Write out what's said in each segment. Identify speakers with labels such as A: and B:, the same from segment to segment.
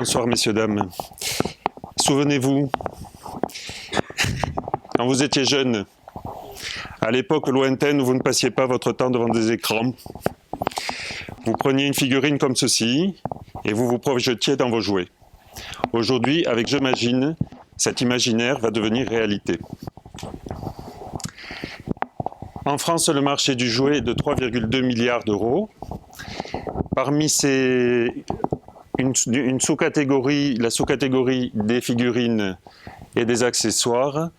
A: Bonsoir messieurs, dames. Souvenez-vous, quand vous étiez jeune, à l'époque lointaine où vous ne passiez pas votre temps devant des écrans, vous preniez une figurine comme ceci et vous vous projetiez dans vos jouets. Aujourd'hui, avec J'imagine, cet imaginaire va devenir réalité. En France, le marché du jouet est de 3,2 milliards d'euros. Parmi ces... Une sous-catégorie, la sous-catégorie des figurines et des accessoires,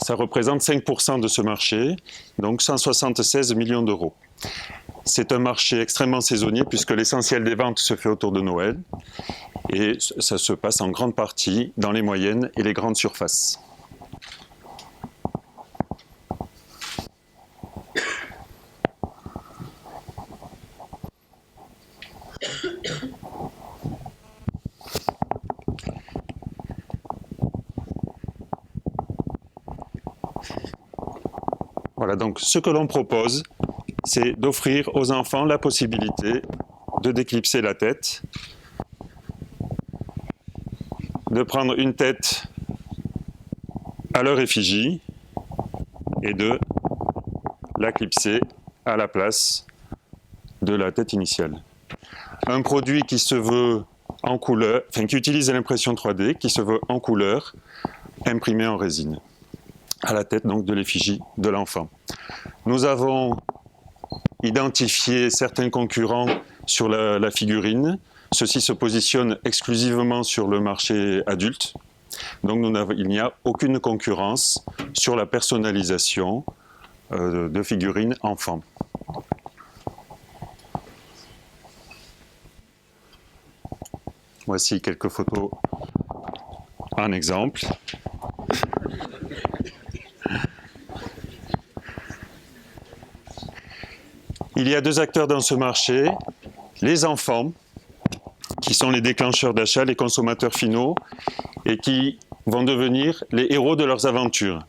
A: ça représente 5% de ce marché, donc 176 millions d'euros. C'est un marché extrêmement saisonnier puisque l'essentiel des ventes se fait autour de Noël et ça se passe en grande partie dans les moyennes et les grandes surfaces. Voilà, donc ce que l'on propose, c'est d'offrir aux enfants la possibilité de déclipser la tête, de prendre une tête à leur effigie et de la clipser à la place de la tête initiale. Un produit qui se veut en couleur, enfin qui utilise l'impression 3D, qui se veut en couleur, imprimé en résine, à la tête donc de l'effigie de l'enfant. Nous avons identifié certains concurrents sur la figurine. Ceux-ci se positionnent exclusivement sur le marché adulte. Donc il n'y a aucune concurrence sur la personnalisation de figurines enfants. Voici quelques photos en exemple. Il y a deux acteurs dans ce marché, les enfants, qui sont les déclencheurs d'achat, les consommateurs finaux, et qui vont devenir les héros de leurs aventures.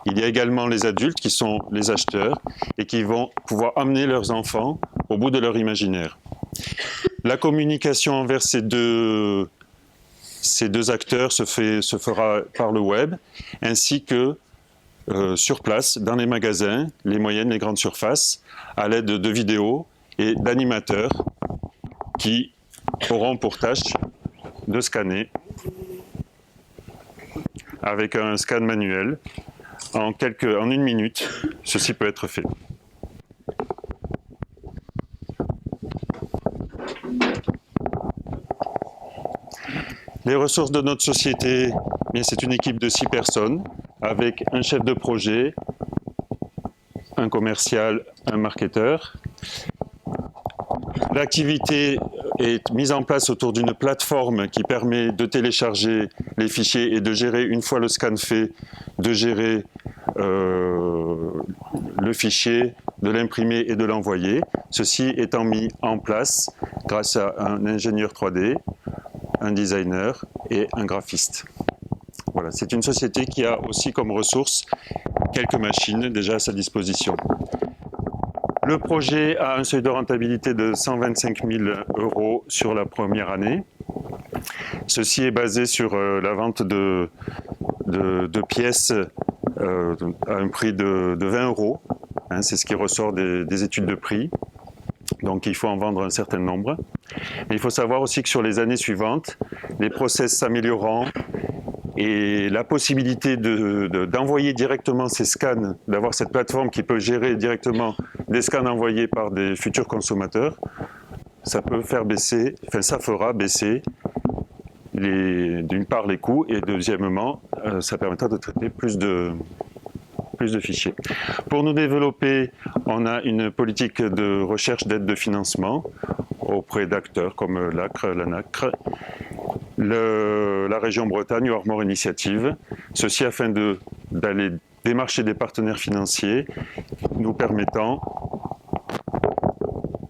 A: Il y a également les adultes, qui sont les acheteurs, et qui vont pouvoir amener leurs enfants au bout de leur imaginaire. La communication envers ces deux acteurs se fera par le web, ainsi que sur place, dans les magasins, les moyennes, les grandes surfaces, à l'aide de vidéos et d'animateurs qui auront pour tâche de scanner avec un scan manuel. En une minute, ceci peut être fait. Les ressources de notre société, c'est une équipe de 6 personnes avec un chef de projet, un commercial, un marketeur. L'activité est mise en place autour d'une plateforme qui permet de télécharger les fichiers et de gérer, une fois le scan fait, de gérer le fichier, de l'imprimer et de l'envoyer. Ceci étant mis en place grâce à un ingénieur 3D, un designer et un graphiste. Voilà, c'est une société qui a aussi comme ressource quelques machines déjà à sa disposition. Le projet a un seuil de rentabilité de 125 000 € sur la première année. Ceci est basé sur la vente de pièces à un prix de 20 €. Hein, c'est ce qui ressort des études de prix. Donc il faut en vendre un certain nombre. Mais il faut savoir aussi que sur les années suivantes, les process s'améliorant et la possibilité d'envoyer directement ces scans, d'avoir cette plateforme qui peut gérer directement des scans envoyés par des futurs consommateurs, ça peut faire baisser, enfin ça fera baisser d'une part les coûts et deuxièmement ça permettra de traiter plus de fichiers. Pour nous développer, on a une politique de recherche d'aide de financement auprès d'acteurs comme l'ACRE, l'ANACRE, la région Bretagne ou Armor Initiative, ceci afin d'aller démarcher des partenaires financiers nous permettant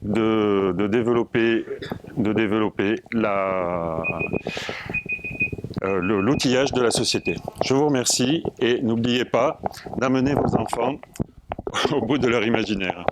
A: de développer l'outillage de la société. Je vous remercie et n'oubliez pas d'amener vos enfants au bout de leur imaginaire.